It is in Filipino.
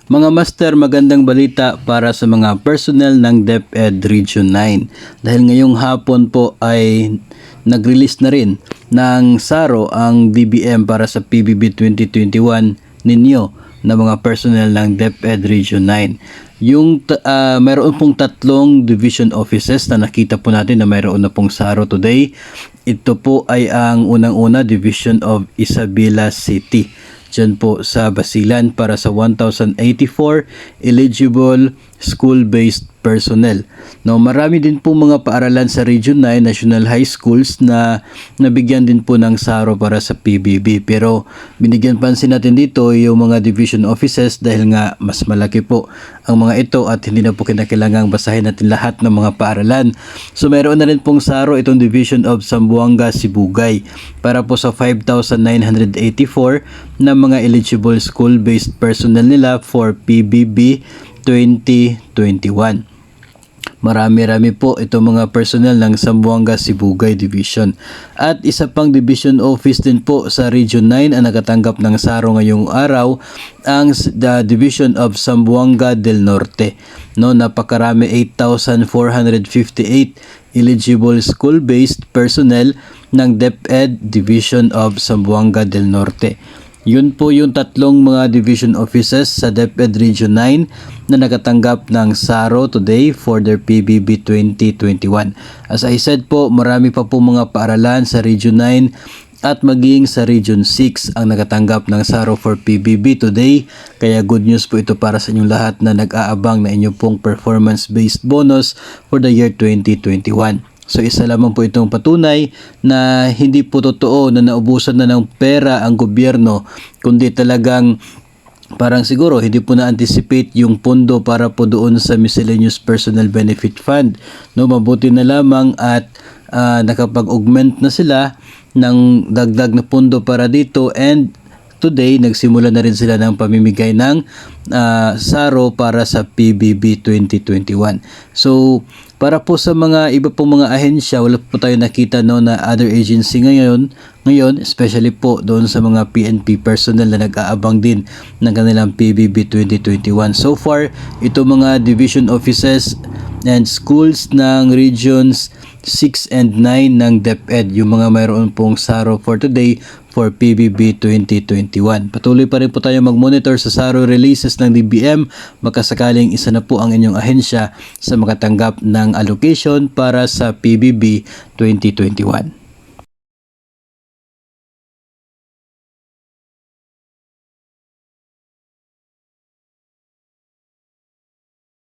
Mga master, magandang balita para sa mga personnel ng DepEd Region 9. Dahil ngayong hapon po ay nag-release na rin ng SARO ang DBM para sa PBB 2021 ninyo na mga personnel ng DepEd Region 9. Mayroon pong tatlong division offices na nakita po natin na mayroon na pong SARO today. Ito po ay ang unang-una, Division of Isabela City. Diyan po sa Basilan para sa 1,084 eligible school-based personnel. No, marami din po mga paaralan sa Region 9 National High Schools na nabigyan din po ng SARO para sa PBB. Pero binigyan pansin natin dito yung mga division offices dahil nga mas malaki po ang mga ito at hindi na po kinakailangang basahin natin lahat ng mga paaralan. So mayroon na rin pong SARO itong Division of Zamboanga Sibugay para po sa 5,984 na mga eligible school-based personnel nila for PBB 2021. Marami-rami po itong mga personnel ng Zamboanga Sibugay Division. At isa pang division office din po sa Region 9 ang nakatanggap ng SARO ngayong araw, ang the Division of Zamboanga del Norte. No, napakarami, 8,458 eligible school-based personnel ng DepEd Division of Zamboanga del Norte. Yun po yung tatlong mga division offices sa DepEd Region 9 na nakatanggap ng SARO today for their PBB 2021. As I said po, marami pa po mga paaralan sa Region 9 at maging sa Region 6 ang nakatanggap ng SARO for PBB today. Kaya good news po ito para sa inyong lahat na nag-aabang na inyong pong performance-based bonus for the year 2021. So isa lamang po itong patunay na hindi po totoo na naubusan na ng pera ang gobyerno, kundi talagang parang siguro hindi po na-anticipate yung pondo para po doon sa Miscellaneous Personal Benefit Fund. No, mabuti na lamang at nakapag-augment na sila ng dagdag na pondo para dito, and today nagsimula na rin sila ng pamimigay ng SARO para sa PBB 2021. So para po sa mga iba pong mga ahensya, wala po tayo nakita na other agency ngayon, especially po doon sa mga PNP personnel na nag-aabang din ng kanilang PBB 2021. So far, ito mga division offices and schools ng regions 6 and 9 ng DepEd, yung mga mayroon pong SARO for today for PBB 2021. Patuloy pa rin po tayo mag-monitor sa SARO releases ng DBM, makasakaling isa na po ang inyong ahensya sa makatanggap ng allocation para sa PBB 2021.